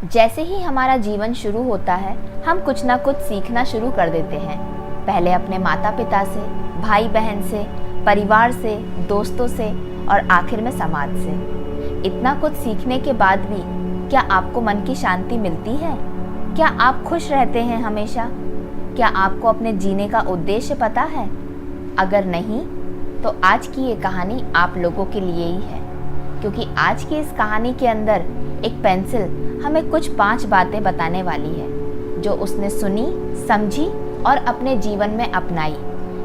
जैसे ही हमारा जीवन शुरू होता है, हम कुछ ना कुछ सीखना शुरू कर देते हैं। पहले अपने माता पिता से, भाई बहन से, परिवार से, दोस्तों से और आखिर में समाज से। इतना कुछ सीखने के बाद भी क्या आपको मन की शांति मिलती है? क्या आप खुश रहते हैं हमेशा? क्या आपको अपने जीने का उद्देश्य पता है? अगर नहीं, तो आज की ये कहानी आप लोगों के लिए ही है, क्योंकि आज की इस कहानी के अंदर एक पेंसिल हमें कुछ 5 बातें बताने वाली है जो उसने सुनी, समझी और अपने जीवन में अपनाई,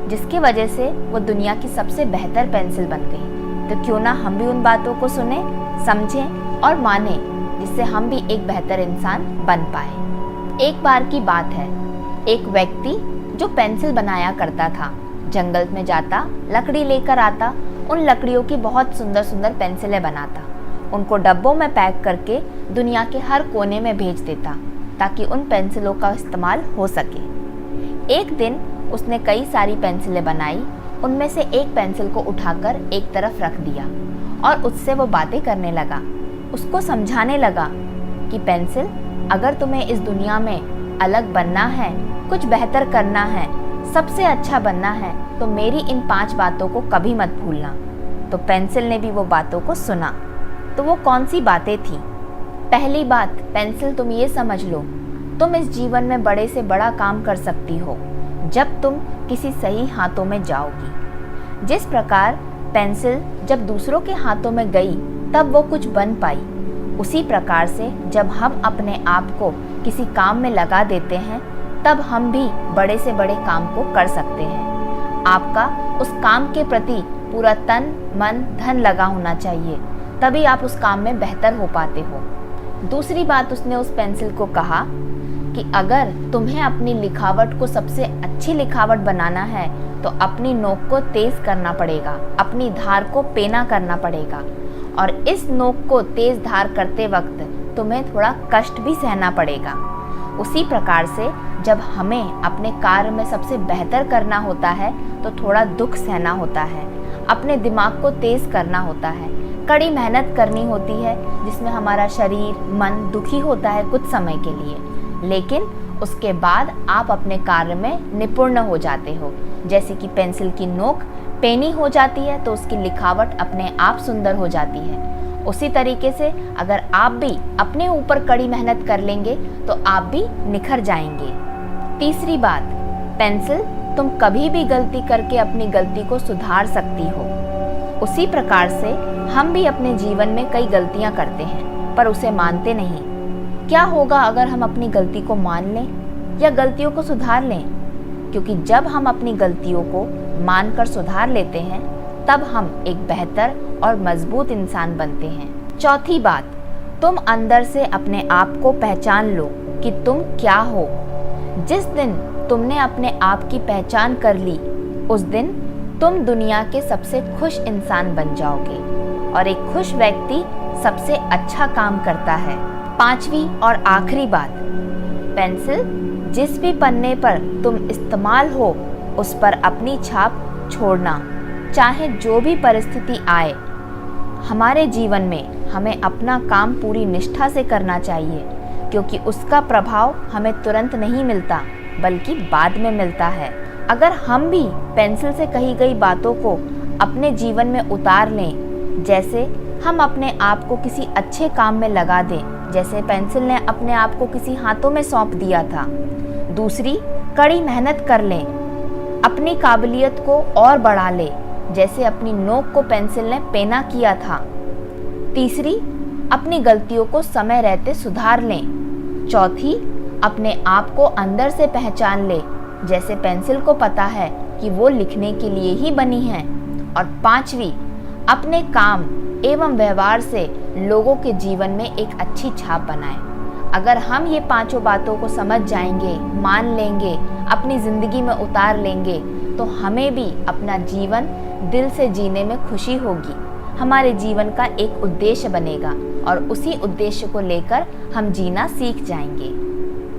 जिसकी वजह से वो दुनिया की सबसे बेहतर पेंसिल बन गई। तो क्यों ना हम भी उन बातों को सुने, समझें और माने, जिससे हम भी एक बेहतर इंसान बन पाए। एक बार की बात है, एक व्यक्ति जो पेंसिल बनाया करता था, जंगल में जाता, लकड़ी लेकर आता, उन लकड़ियों की बहुत सुंदर सुंदर पेंसिलें बनाता, उनको डब्बों में पैक करके दुनिया के हर कोने में भेज देता ताकि उन पेंसिलों का इस्तेमाल हो सके। एक दिन उसने कई सारी पेंसिलें बनाई, उनमें से एक पेंसिल को उठाकर एक तरफ रख दिया और उससे वो बातें करने लगा। उसको समझाने लगा कि पेंसिल, अगर तुम्हें इस दुनिया में अलग बनना है, कुछ बेहतर करना है, सबसे अच्छा बनना है, तो मेरी इन 5 बातों को कभी मत भूलना। तो पेंसिल ने भी वो बातों को सुना। तो वो कौन सी बातें थी? पहली बात, पेंसिल तुम ये समझ लो, तुम इस जीवन में बड़े से बड़ा काम कर सकती हो जब तुम किसी सही हाथों में जाओगी। जिस प्रकार पेंसिल जब दूसरों के हाथों में गई तब वो कुछ बन पाई, उसी प्रकार से जब हम अपने आप को किसी काम में लगा देते हैं तब हम भी बड़े से बड़े काम को कर सकते हैं। आपका उस काम के प्रति पूरा तन, मन, धन लगा होना चाहिए, तभी आप उस काम में बेहतर हो पाते हो। दूसरी बात उसने उस पेंसिल को कहा कि अगर तुम्हें अपनी लिखावट को सबसे अच्छी लिखावट बनाना है तो अपनी नोक को तेज करना पड़ेगा, अपनी धार को पेना करना पड़ेगा, और इस नोक को तेज धार करते वक्त तुम्हें थोड़ा कष्ट भी सहना पड़ेगा। उसी प्रकार से जब हमें अपने कार्य में सबसे बेहतर करना होता है तो थोड़ा दुख सहना होता है, अपने दिमाग को तेज करना होता है, कड़ी मेहनत करनी होती है, जिसमें हमारा शरीर, मन दुखी होता है कुछ समय के लिए, लेकिन उसके बाद आप अपने कार्य में निपुण हो जाते हो। जैसे कि पेंसिल की नोक पेनी हो जाती है तो उसकी लिखावट अपने आप सुंदर हो जाती है। उसी तरीके से अगर आप भी अपने ऊपर कड़ी मेहनत कर लेंगे तो आप भी निखर जाएंगे। तीसरी बात, पेंसिल, तुम कभी भी गलती करके अपनी गलती को सुधार सकती हो। उसी प्रकार से हम भी अपने जीवन में कई गलतियां करते हैं पर उसे मानते नहीं। क्या होगा अगर हम अपनी गलती को मान लें या गलतियों को सुधार लें? क्योंकि जब हम अपनी गलतियों को मानकर सुधार लेते हैं तब हम एक बेहतर और मजबूत इंसान बनते हैं। चौथी बात, तुम अंदर से अपने आप को पहचान लो कि तुम क्या हो। जिस दिन तुमने अपने आप की पहचान कर ली, उस दिन तुम दुनिया के सबसे खुश इंसान बन जाओगे, और एक खुश व्यक्ति सबसे अच्छा काम करता है। 5वीं और आखिरी बात, पेंसिल, जिस भी पन्ने पर तुम इस्तेमाल हो उस पर अपनी छाप छोड़ना, चाहे जो भी परिस्थिति आए। हमारे जीवन में हमें अपना काम पूरी निष्ठा से करना चाहिए, क्योंकि उसका प्रभाव हमें तुरंत नहीं मिलता बल्कि बाद में मिलता है। अगर हम भी पेंसिल से कही गई बातों को अपने जीवन में उतार लें, जैसे हम अपने आप को किसी अच्छे काम में लगा दें, जैसे पेंसिल ने अपने आप को किसी हाथों में सौंप दिया था। दूसरी, कड़ी मेहनत कर लें, अपनी काबिलियत को और बढ़ा लें, जैसे अपनी नोक को पेंसिल ने पेना किया था। तीसरी, अपनी गलतियों को समय रहते सुधार लें। चौथी, अपने आप को अंदर से पहचान लें, जैसे पेंसिल को पता है कि वो लिखने के लिए ही बनी है। और 5वीं, अपने काम एवं व्यवहार से लोगों के जीवन में एक अच्छी छाप बनाएं। अगर हम ये 5 बातों को समझ जाएंगे, मान लेंगे, अपनी ज़िंदगी में उतार लेंगे, तो हमें भी अपना जीवन दिल से जीने में खुशी होगी। हमारे जीवन का एक उद्देश्य बनेगा और उसी उद्देश्य को लेकर हम जीना सीख जाएंगे।